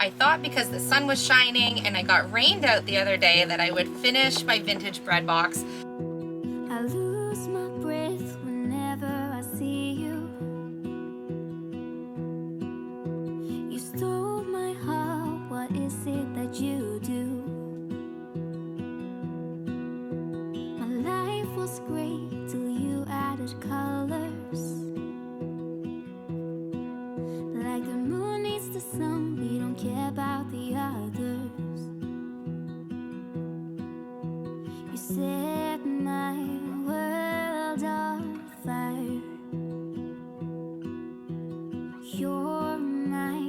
I thought because the sun was shining and I got rained out the other day that I would finish my vintage bread box. I lose my breath whenever I see you. You stole my heart, what is it that you do? My life was great till you added colors. Like the moon needs the sun, we don't care about the others. You set my world on fire. You're my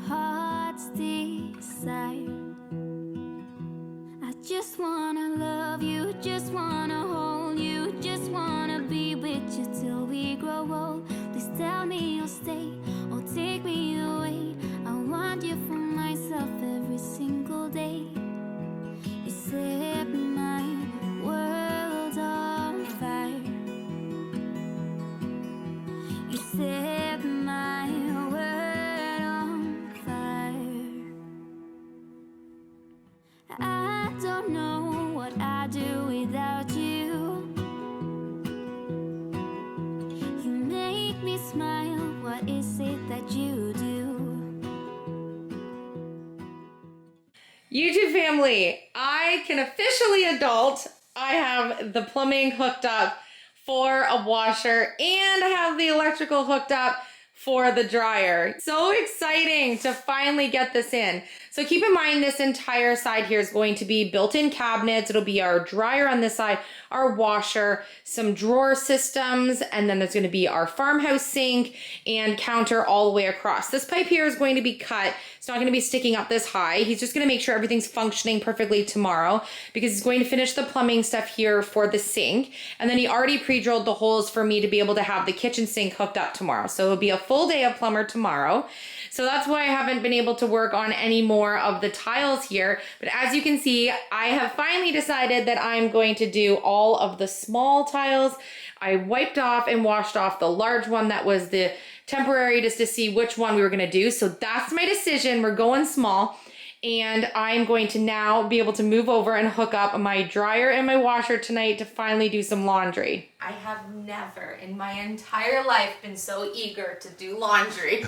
heart's desire. I just wanna love you, just wanna hold you, just wanna be with you till we grow old. Please tell me you'll stay or take me away. I want you for myself every single day. You set my world on fire. You set my world on fire. I don't know what I'd do without you. You make me smile, what is it that you do? YouTube family, I can officially adult. I have the plumbing hooked up for a washer and I have the electrical hooked up for the dryer. So exciting to finally get this in. So keep in mind this entire side here is going to be built-in cabinets. It'll be our dryer on this side, our washer, some drawer systems, and then there's going to be our farmhouse sink and counter all the way across. This pipe here is going to be cut. It's not going to be sticking up this high. He's just going to make sure everything's functioning perfectly tomorrow because he's going to finish the plumbing stuff here for the sink. And then he already pre-drilled the holes for me to be able to have the kitchen sink hooked up tomorrow. So it'll be a full day of plumber tomorrow. So that's why I haven't been able to work on any more of the tiles here. But as you can see, I have finally decided that I'm going to do all of the small tiles. I wiped off and washed off the large one that was the temporary just to see which one we were gonna do. So that's my decision. We're going small. And I'm going to now be able to move over and hook up my dryer and my washer tonight to finally do some laundry. I have never in my entire life been so eager to do laundry.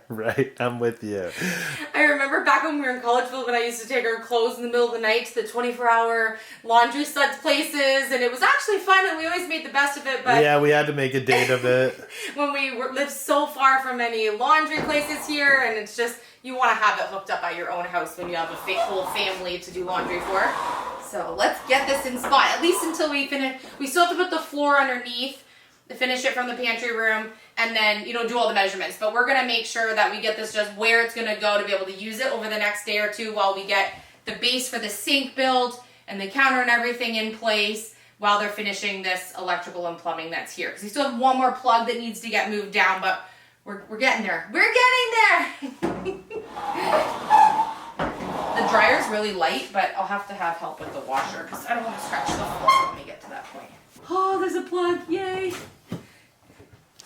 Right, I'm with you. I remember back when we were in Collegeville when I used to take our clothes in the middle of the night to the 24-hour laundry suds places, and it was actually fun and we always made the best of it, but yeah, we had to make a date of it. when we lived so far from any laundry places here, and it's just, you want to have it hooked up at your own house when you have a whole family to do laundry for. So let's get this in spot, at least until we finish. We still have to put the floor underneath to finish it from the pantry room and then, do all the measurements. But we're going to make sure that we get this just where it's going to go to be able to use it over the next day or two while we get the base for the sink built and the counter and everything in place while they're finishing this electrical and plumbing that's here. Because we still have one more plug that needs to get moved down, but we're getting there. We're getting there! The dryer's really light, but I'll have to have help with the washer because I don't want to scratch the floor when we get to that point. Oh, there's a plug, yay!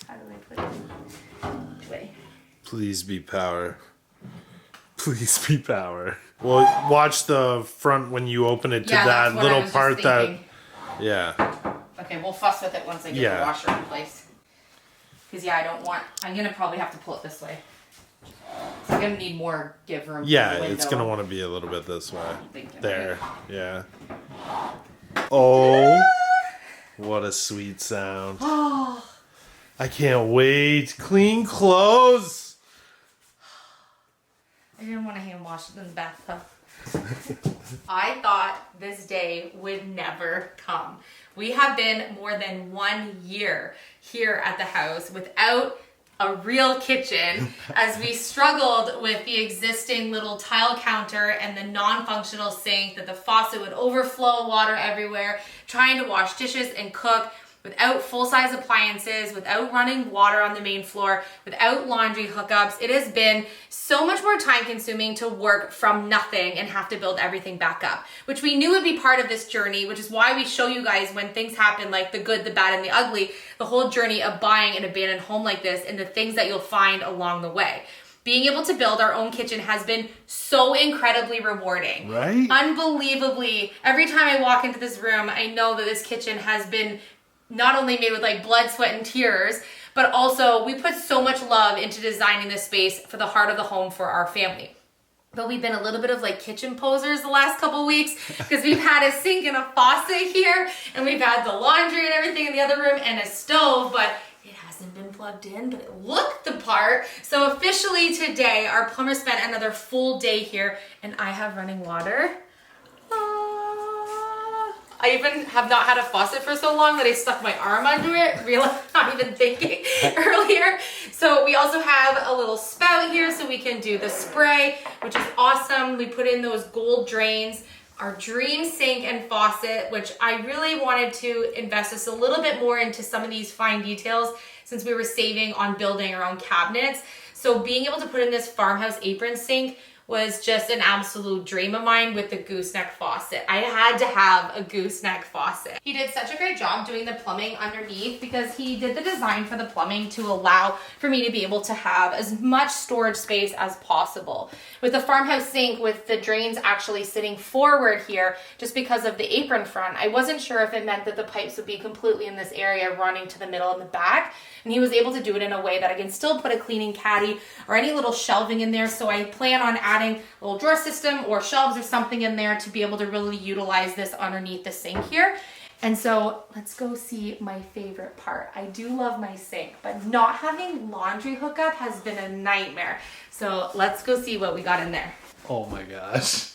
How do I put it? Which way? Please be power. Please be power. Well, watch the front when you open it to that little part that... Yeah. Okay, we'll fuss with it once I get the washer in place. Because, I'm going to probably have to pull it this way. So I'm going to need more give room. Yeah, it's going to want to be a little bit this way. There, yeah. Oh, what a sweet sound. Oh. I can't wait. Clean clothes. I didn't want to hand wash it in the bathtub. I thought this day would never come. We have been more than 1 year here at the house without a real kitchen as we struggled with the existing little tile counter and the non-functional sink that the faucet would overflow water everywhere, trying to wash dishes and cook without full-size appliances, without running water on the main floor, without laundry hookups. It has been so much more time-consuming to work from nothing and have to build everything back up, which we knew would be part of this journey, which is why we show you guys when things happen, like the good, the bad, and the ugly, the whole journey of buying an abandoned home like this and the things that you'll find along the way. being able to build our own kitchen has been so incredibly rewarding. Right? Unbelievably. Every time I walk into this room, I know that this kitchen has been not only made with like blood, sweat, and tears, but also we put so much love into designing this space for the heart of the home for our family. But we've been a little bit of like kitchen posers the last couple weeks because we've had a sink and a faucet here, and we've had the laundry and everything in the other room and a stove, but it hasn't been plugged in, but it looked the part. So officially today, our plumber spent another full day here, and I have running water. I even have not had a faucet for so long that I stuck my arm under it, not even thinking earlier. So we also have a little spout here so we can do the spray, which is awesome. We put in those gold drains, our dream sink and faucet, which I really wanted to invest us a little bit more into some of these fine details since we were saving on building our own cabinets. So being able to put in this farmhouse apron sink was just an absolute dream of mine with the gooseneck faucet. I had to have a gooseneck faucet. He did such a great job doing the plumbing underneath because he did the design for the plumbing to allow for me to be able to have as much storage space as possible. With the farmhouse sink, with the drains actually sitting forward here, just because of the apron front, I wasn't sure if it meant that the pipes would be completely in this area running to the middle and the back. And he was able to do it in a way that I can still put a cleaning caddy or any little shelving in there. So I plan on adding a little drawer system or shelves or something in there to be able to really utilize this underneath the sink here. And so let's go see my favorite part. I do love my sink, but not having laundry hookup has been a nightmare. So let's go see what we got in there. Oh my gosh.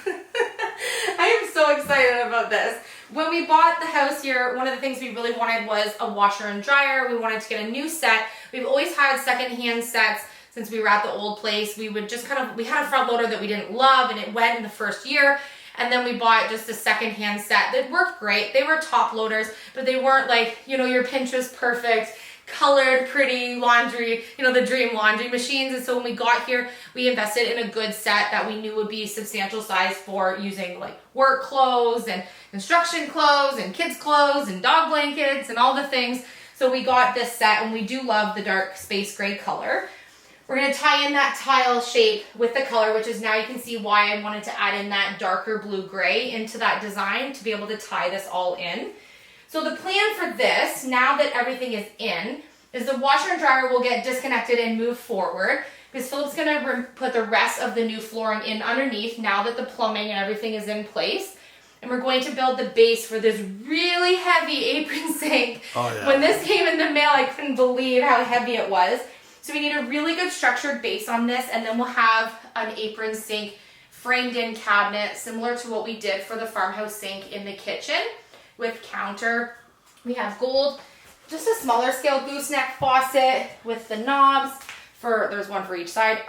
I am so excited about this. When we bought the house here, one of the things we really wanted was a washer and dryer. We wanted to get a new set. We've always had secondhand sets since we were at the old place. We would just we had a front loader that we didn't love and it went in the first year. And then we bought just a secondhand set that worked great. They were top loaders, but they weren't like, you know, your Pinterest perfect, colored, pretty laundry, you know, the dream laundry machines. And so when we got here, we invested in a good set that we knew would be substantial size for using like work clothes and construction clothes and kids clothes and dog blankets and all the things. So we got this set, and we do love the dark space gray color. We're going to tie in that tile shape with the color, which is now you can see why I wanted to add in that darker blue gray into that design to be able to tie this all in. So the plan for this, now that everything is in, is the washer and dryer will get disconnected and move forward because Philip's going to put the rest of the new flooring in underneath now that the plumbing and everything is in place. And we're going to build the base for this really heavy apron sink. Oh, yeah. When this came in the mail, I couldn't believe how heavy it was. So we need a really good structured base on this, and then we'll have an apron sink framed in cabinet similar to what we did for the farmhouse sink in the kitchen with counter. We have gold, just a smaller scale gooseneck faucet with the knobs there's one for each side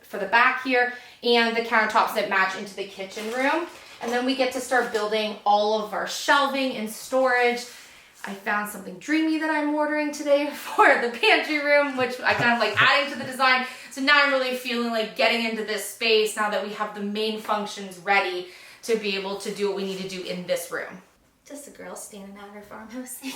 for the back here, and the countertops that match into the kitchen room. And then we get to start building all of our shelving and storage. I found something dreamy that I'm ordering today for the pantry room, which I kind of like adding to the design. So now I'm really feeling like getting into this space now that we have the main functions ready to be able to do what we need to do in this room. Just a girl standing at her farmhouse sink.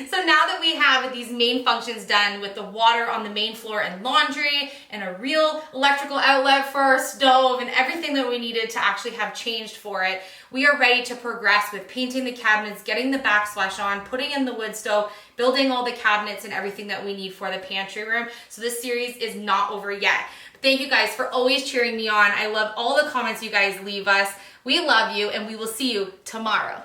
So now that we have these main functions done with the water on the main floor and laundry and a real electrical outlet for our stove and everything that we needed to actually have changed for it, we are ready to progress with painting the cabinets, getting the backsplash on, putting in the wood stove, building all the cabinets and everything that we need for the pantry room. So this series is not over yet. Thank you guys for always cheering me on. I love all the comments you guys leave us. We love you, and we will see you tomorrow.